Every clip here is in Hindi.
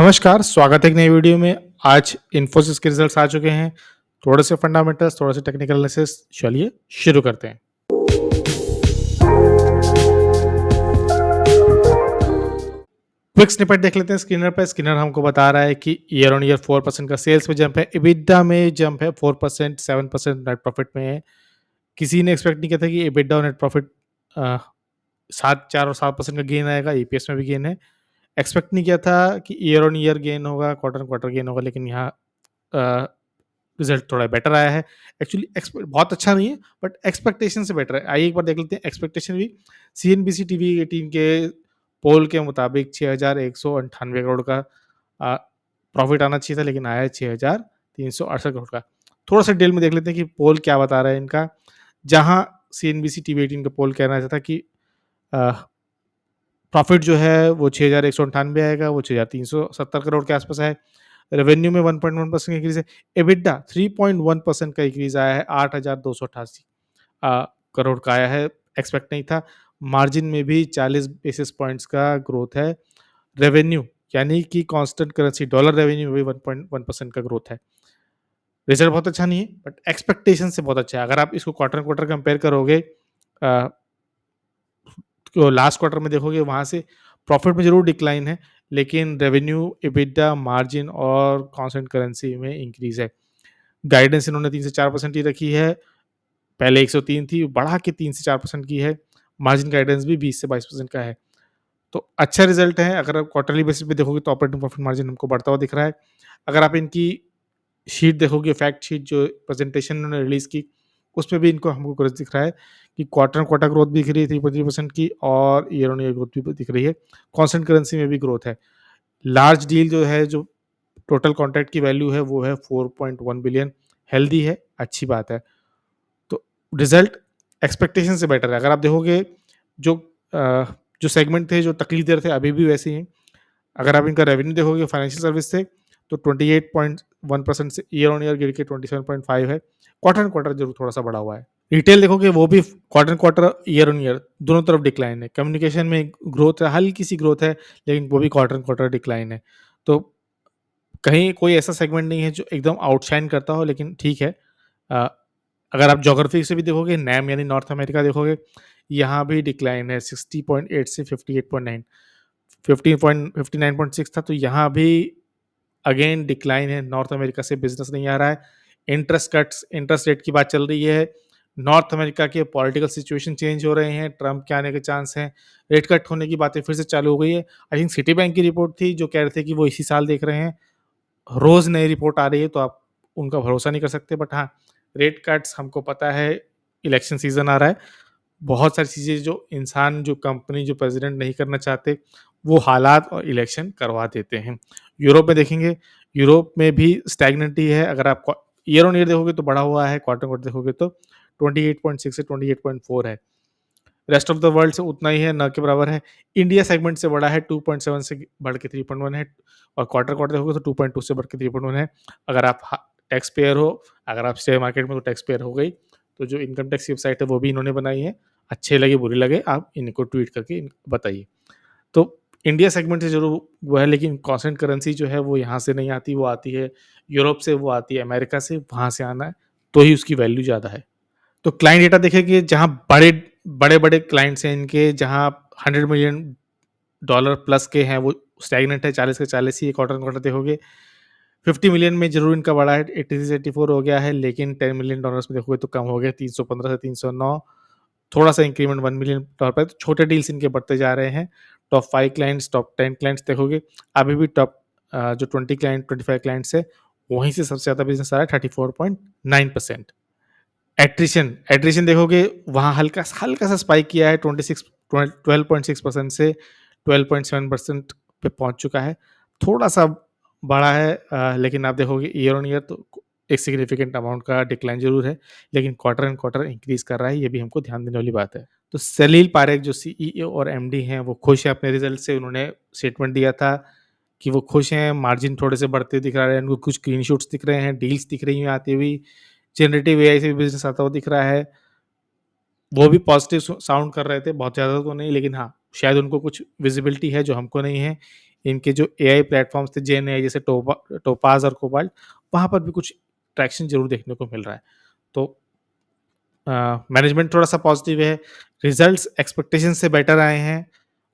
नमस्कार, स्वागत है एक नई वीडियो में। आज इन्फोसिस के रिजल्ट्स आ चुके हैं। थोड़े से फंडामेंटल्स, थोड़े से टेक्निकल एनालिसिस। चलिए शुरू करते हैं। क्विक स्निपेट देख लेते हैं स्क्रीनर पे। स्क्रीनर हमको बता रहा है कि ईयर ऑन ईयर 4% का सेल्स में जंप है, EBITDA में जंप है 4%, 7% नेट प्रॉफिट में है। किसी ने एक्सपेक्ट नहीं किया था कि EBITDA और नेट प्रॉफिट 4 और 7% का गेन आएगा। ईपीएस में भी गेन है। एक्सपेक्ट नहीं किया था कि ईयर ऑन ईयर गेन होगा, क्वार्टर ऑन क्वार्टर गेन होगा, लेकिन यहाँ रिजल्ट थोड़ा बेटर आया है। एक्चुअली बहुत अच्छा नहीं है, बट एक्सपेक्टेशन से बेटर है। आइए एक बार देख लेते हैं एक्सपेक्टेशन भी। सीएनबीसी टीवी 18 के पोल के मुताबिक 6,198 करोड़ का प्रॉफिट आना चाहिए था, लेकिन आया 6,368 करोड़ का। थोड़ा सा डिटेल में देख लेते हैं कि पोल क्या बता रहा है इनका। जहां सीएनबीसी टीवी 18 का पोल कहना चाहता कि प्रॉफिट जो है वो 6,198 आएगा, वो 6,370 करोड़ के आसपास है। रेवेन्यू में 1.1% इंक्रीज है। एबिटा 3.1% का इंक्रीज आया है, 8,288 करोड़ का आया है। एक्सपेक्ट नहीं था। मार्जिन में भी 40 बेसिस पॉइंट्स का ग्रोथ है। रेवेन्यू यानी कि कांस्टेंट करेंसी डॉलर रेवेन्यू में भी 1.1% का ग्रोथ है। रिजल्ट बहुत अच्छा नहीं है, बट एक्सपेक्टेशन से बहुत अच्छा है। अगर आप इसको क्वार्टर क्वार्टर कंपेयर करोगे, तो लास्ट क्वार्टर में देखोगे वहां से प्रॉफिट में जरूर डिक्लाइन है, लेकिन रेवेन्यू, एबिटा, मार्जिन और कांस्टेंट करेंसी में इंक्रीज है। गाइडेंस इन्होंने 3 से 4% ही रखी है। पहले 103 थी, बढ़ा के 3 से 4% की है। मार्जिन गाइडेंस भी 20 से 22% का है। तो अच्छा रिजल्ट है। अगर आप क्वार्टरली बेसिस पे देखोगे तो ऑपरेटिंग प्रॉफिट मार्जिन हमको बढ़ता हुआ दिख रहा है। अगर आप इनकी शीट देखोगे, फैक्ट शीट जो प्रेजेंटेशन उन्होंने रिलीज की, उसमें भी इनको हमको ग्रोथ दिख रहा है कि क्वार्टर क्वार्टर ग्रोथ भी दिख रही है 3.3% की, और ईयर ऑन ईयर ग्रोथ भी दिख रही है। कांस्टेंट करेंसी में भी ग्रोथ है। लार्ज डील जो है, जो टोटल कॉन्ट्रैक्ट की वैल्यू है, वो है 4.1 बिलियन। हेल्दी है, अच्छी बात है। तो रिजल्ट एक्सपेक्टेशन से बेटर है। अगर आप देखोगे जो जो सेगमेंट थे जो तकलीफ दे रहे थे, अभी भी वैसे ही हैं। अगर आप इनका रेवेन्यू देखोगे फाइनेंशियल सर्विस से, तो 28.1% से ईयर ऑन ईयर गिर के 27.5 है। क्वार्टर एंड क्वार्टर जरूर थोड़ा सा बढ़ा हुआ है। रिटेल देखोगे वो भी quarter quarter, year on year दोनों तरफ डिक्लाइन है। कम्युनिकेशन में ग्रोथ है, हल्की सी ग्रोथ है, लेकिन वो भी क्वार्टर क्वार्टर डिक्लाइन है। तो कहीं कोई ऐसा सेगमेंट नहीं है जो एकदम आउटशाइन करता हो, लेकिन ठीक है। अ, अगर आप ज्योग्राफी से भी देखोगे, नैम यानी नॉर्थ अमेरिका देखोगे, यहाँ भी डिक्लाइन है 60.8 से 58.9। 59.6 था, तो यहाँ भी अगेन डिक्लाइन है। नॉर्थ अमेरिका से बिजनेस नहीं आ रहा है। इंटरेस्ट रेट की बात चल रही है। नॉर्थ अमेरिका के पॉलिटिकल सिचुएशन चेंज हो रहे हैं, ट्रंप के आने के चांस हैं। रेट कट होने की बातें फिर से चालू हो गई है। आई थिंक सिटी बैंक की रिपोर्ट थी जो कह रहे थे कि वो इसी साल देख रहे हैं। रोज नई रिपोर्ट आ रही है, तो आप उनका भरोसा नहीं कर सकते। बट हाँ, रेट कट्स हमको पता है, इलेक्शन सीजन आ रहा है। बहुत सारी चीज़ें जो इंसान, जो कंपनी, जो प्रेसिडेंट नहीं करना चाहते, वो हालात और इलेक्शन करवा देते हैं। यूरोप में देखेंगे, यूरोप में भी स्टैग्नेंट ही है। अगर आप ईयर ऑन ईयर देखोगे तो बढ़ा हुआ है, क्वार्टर क्वार्टर देखोगे तो 28.6 से 28.4 है। रेस्ट ऑफ द वर्ल्ड से उतना ही है, न के बराबर है। इंडिया सेगमेंट से बड़ा है, 2.7 से बढ़ के 3.1 है। और क्वार्टर क्वार्टर देखोगे तो 2.2 से बढ़ के 3.1 है। अगर आप टैक्स पेयर हो, अगर आप शेयर मार्केट में, तो टैक्स पेयर हो गई। तो जो इनकम टैक्स की वेबसाइट है वो भी इन्होंने बनाई है। अच्छे लगे बुरे लगे, आप इनको ट्वीट करके बताइए। तो इंडिया सेगमेंट से जरूर वो है, लेकिन कॉन्स्टेंट करेंसी जो है वो यहाँ से नहीं आती, वो आती है यूरोप से, वो आती है अमेरिका से। वहाँ से आना है तो ही उसकी वैल्यू ज़्यादा है। तो क्लाइंट डेटा देखेंगे, जहाँ बड़े बड़े बड़े क्लाइंट्स हैं इनके, जहाँ 100 मिलियन डॉलर प्लस के हैं, वो स्टैग्नेंट है, 40 के 40 ही। क्वार्टर क्वार्टर देखोगे 50 मिलियन में जरूर इनका बढ़ा है, 83 से 84 हो गया है, लेकिन 10 मिलियन डॉलर्स में देखोगे तो कम हो गया, 315 से 309। थोड़ा सा इंक्रीमेंट 1 मिलियन डॉलर पर। तो छोटे डील्स इनके बढ़ते जा रहे हैं। टॉप 5 क्लाइंट्स, टॉप 10 क्लाइंट्स देखोगे, अभी भी टॉप जो 20 क्लाइंट, 25 क्लाइंट्स है, वहीं से सबसे ज्यादा बिजनेस आ रहा है, 34.9%। एट्रिशन एट्रिशन देखोगे, वहाँ हल्का हल्का सा स्पाइक किया है, 12.6% से 12.7% पे पहुंच चुका है। थोड़ा सा बड़ा है, लेकिन आप देखोगे ईयर ऑन ईयर तो एक सिग्निफिकेंट अमाउंट का डिक्लाइन जरूर है, लेकिन क्वार्टर एंड क्वार्टर इंक्रीज कर रहा है। ये भी हमको ध्यान देने वाली बात है। तो सलील पारेख जो सीईओ और एमडी हैं, वो खुश है अपने रिजल्ट से। उन्होंने स्टेटमेंट दिया था कि वो खुश हैं, मार्जिन थोड़े से बढ़ते दिख रहे हैं उनको, कुछ ग्रीन शूट्स दिख रहे हैं, डील्स दिख रही हैं आती हुई, जनरेटिव एआई से भी बिजनेस आता हुआ दिख रहा है। वो भी पॉजिटिव साउंड कर रहे थे, बहुत ज़्यादा तो नहीं, लेकिन हाँ, शायद उनको कुछ विजिबिलिटी है जो हमको नहीं है। इनके जो एआई प्लेटफ़ॉर्म्स थे जेन एआई जैसे टोपाज़ और कोबाल्ट, वहाँ पर भी कुछ ट्रैक्शन ज़रूर देखने को मिल रहा है। तो मैनेजमेंट थोड़ा-सा पॉज़िटिव है, रिज़ल्ट्स एक्सपेक्टेशन से बेटर आए हैं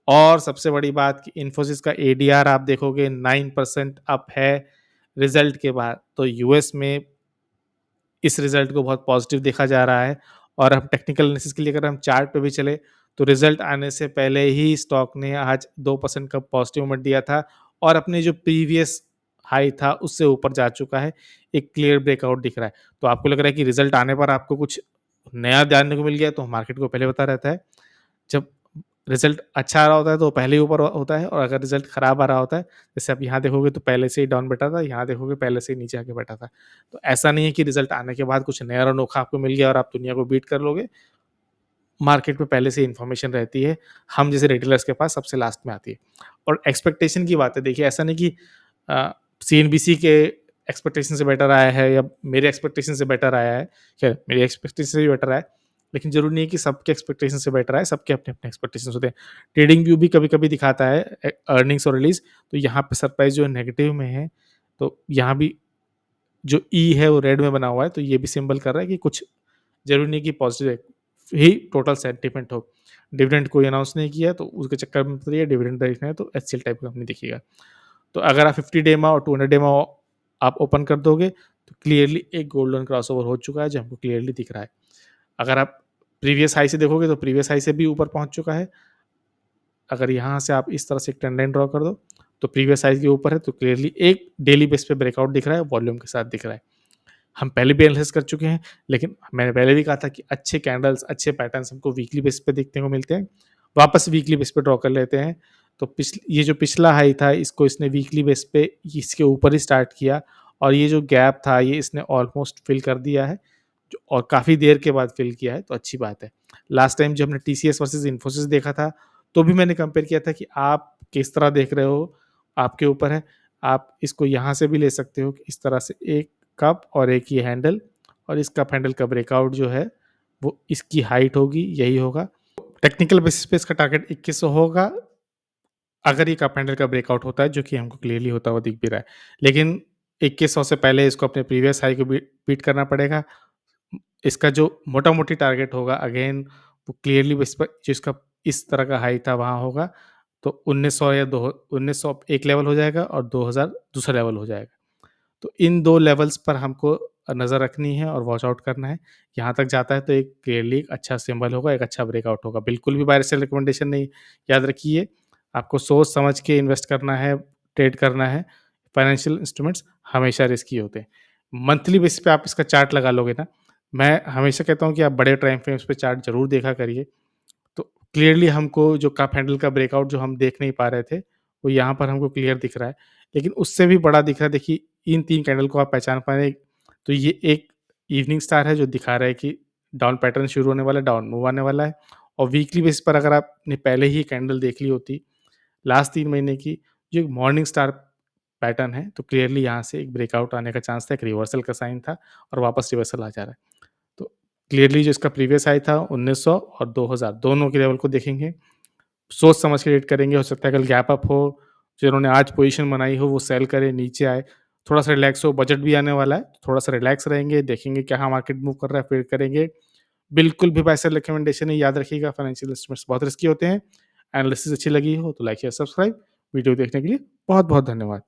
और सबसे बड़ी बात कि इन्फोसिस का एडीआर आप देखोगे 9% अप है रिज़ल्ट के बाद। तो यूएस में इस रिज़ल्ट को बहुत पॉज़िटिव देखा जा रहा है और हम टेक्निकल एनालिसिस के लिए अगर हम चार्ट पे भी चले, तो रिज़ल्ट आने से पहले ही स्टॉक ने आज 2% का पॉज़िटिव मूवमेंट दिया था और अपने जो प्रीवियस हाई था, उससे ऊपर जा चुका है। एक क्लियर ब्रेकआउट दिख रहा है। तो आपको लग रहा है कि रिज़ल्ट आने पर आपको कुछ नया जानने को मिल गया, तो मार्केट को पहले पता रहता है। जब रिज़ल्ट अच्छा आ रहा होता है, तो पहले ही ऊपर होता है और अगर रिज़ल्ट खराब आ रहा होता है, जैसे आप यहाँ देखोगे तो पहले से ही डाउन बैठा था, यहाँ देखोगे पहले से ही नीचे आके बैठा था। तो ऐसा नहीं है कि रिज़ल्ट आने के बाद कुछ नया और अनोखा आपको मिल गया और आप दुनिया को बीट कर लोगे। मार्केट में पहले से इन्फॉर्मेशन रहती है, हम जैसे रिटेलर्स के पास सबसे लास्ट में आती है। और एक्सपेक्टेशन की बात है, देखिए ऐसा नहीं कि सीएनबीसी के एक्सपेक्टेशन से बेटर आया है या मेरे एक्सपेक्टेशन से बेटर आया है। खैर मेरी एक्सपेक्टेशन से भी बेटर आया है, लेकिन ज़रूरी नहीं है कि सबके एक्सपेक्टेशन से बेटर आए, सबके अपने-अपने एक्सपेक्टेशंस होते हैं। ट्रेडिंग व्यू भी कभी-कभी दिखाता है अर्निंग्स और रिलीज़, तो यहाँ पे सरप्राइज़ जो है नेगेटिव में है, तो यहाँ भी जो ई है वो रेड में बना हुआ है, तो ये भी सिंबल कर रहा है कि कुछ ज़रूरी नहीं कि पॉज़िटिव ही टोटल सेंटिमेंट हो। डिविडेंड कोई अनाउंस नहीं किया, तो उसके चक्कर में तो ये डिविडेंड देखना है तो एचसीएल टाइप का कंपनी दिखेगा। तो अगर आप 50 डे में और 200 डे में आप ओपन कर दोगे, तो क्लियरली एक गोल्डन क्रॉसओवर हो चुका है, जो हमको क्लियरली दिख रहा है। अगर आप प्रीवियस हाई से देखोगे, तो प्रीवियस हाई से भी ऊपर पहुँच चुका है। अगर यहाँ से आप इस तरह से एक ट्रेंड लाइन ड्रॉ कर दो, तो प्रीवियस हाई के ऊपर है, तो क्लियरली एक डेली बेस पे ब्रेकआउट दिख रहा है, वॉल्यूम के साथ दिख रहा है। हम पहले भी एनालिसिस कर चुके हैं, लेकिन मैंने पहले भी कहा था कि अच्छे कैंडल्स, अच्छे पैटर्न्स हमको वीकली बेस पे देखने को मिलते हैं। वापस वीकली बेस पे ड्रॉ कर लेते हैं। तो ये जो पिछला हाई था, इसको इसने वीकली बेस पे इसके ऊपर ही स्टार्ट किया और ये जो गैप था, ये इसने ऑलमोस्ट फिल कर दिया है जो और काफ़ी देर के बाद फिल किया है, तो अच्छी बात है। लास्ट टाइम जब हमने टीसीएस वर्सेस इन्फोसिस देखा था, तो भी मैंने कंपेयर किया था कि आप किस तरह देख रहे हो, आपके ऊपर है। आप इसको यहाँ से भी ले सकते हो कि इस तरह से एक कप और एक ये हैंडल और इस कप हैंडल का ब्रेकआउट जो है वो इसकी हाइट होगी, यही होगा। टेक्निकल बेसिस पे इसका टारगेट 2100 होगा, अगर ये कप हैंडल का ब्रेकआउट होता है, जो कि हमको क्लियरली होता हुआ दिख भी रहा है। लेकिन 2100 से पहले इसको अपने प्रीवियस हाई को बीट करना पड़ेगा। इसका जो मोटा-मोटी टारगेट होगा अगेन वो क्लियरली बेस पर जो इसका इस तरह का हाई था वहाँ होगा, तो 1900 या दो 1900 एक लेवल हो जाएगा और 2000 दूसरा लेवल हो जाएगा। तो इन 2 लेवल्स पर हमको नज़र रखनी है और वॉच आउट करना है। यहाँ तक जाता है तो एक क्लियरली एक अच्छा सिंबल होगा, एक अच्छा ब्रेकआउट होगा। बिल्कुल भी बाय सेल रिकमेंडेशन नहीं, याद रखिए आपको सोच समझ के इन्वेस्ट करना है, ट्रेड करना है। फाइनेंशियल इंस्ट्रूमेंट्स हमेशा रिस्की होते हैं। मंथली बेसिस पे आप इसका चार्ट लगा लोगे ना, मैं हमेशा कहता हूँ कि आप बड़े टाइम फ्रेम्स पे चार्ट ज़रूर देखा करिए। तो क्लियरली हमको जो कप हैंडल का ब्रेकआउट जो हम देख नहीं पा रहे थे, वो यहाँ पर हमको क्लियर दिख रहा है। लेकिन उससे भी बड़ा दिख रहा है, देखिए इन 3 कैंडल को आप पहचान पा रहे हैं, तो ये एक इवनिंग स्टार है जो दिखा रहा है कि डाउन पैटर्न शुरू होने वाला है, डाउन मूव आने वाला है और वीकली बेसिस पर अगर आपने पहले ही कैंडल देख ली होती, लास्ट 3 महीने की, जो एक मॉर्निंग स्टार पैटर्न है, तो क्लियरली यहाँ से एक ब्रेकआउट आने का चांस था, एक रिवर्सल का साइन था और वापस रिवर्सल आ जा रहा है। तो क्लियरली जो इसका प्रीवियस हाई था 1900 और 2000 दोनों के लेवल को देखेंगे, सोच समझ के रेट करेंगे, हो सकता है कल गैप अप हो, जिन्होंने आज पोजीशन बनाई हो वो सेल करे, नीचे आए, थोड़ा-सा रिलैक्स हो, बजट भी आने वाला है, थोड़ा-सा रिलैक्स रहेंगे, देखेंगे क्या मार्केट मूव कर रहा है, फिर करेंगे। बिल्कुल भी बाय सेल रिकमेंडेशन नहीं, याद रखिएगा फाइनेंशियल इंस्ट्रूमेंट्स बहुत रिस्की होते हैं। एनालिसिस अच्छी लगी हो तो लाइक शेयर सब्सक्राइब। वीडियो देखने के लिए बहुत-बहुत धन्यवाद।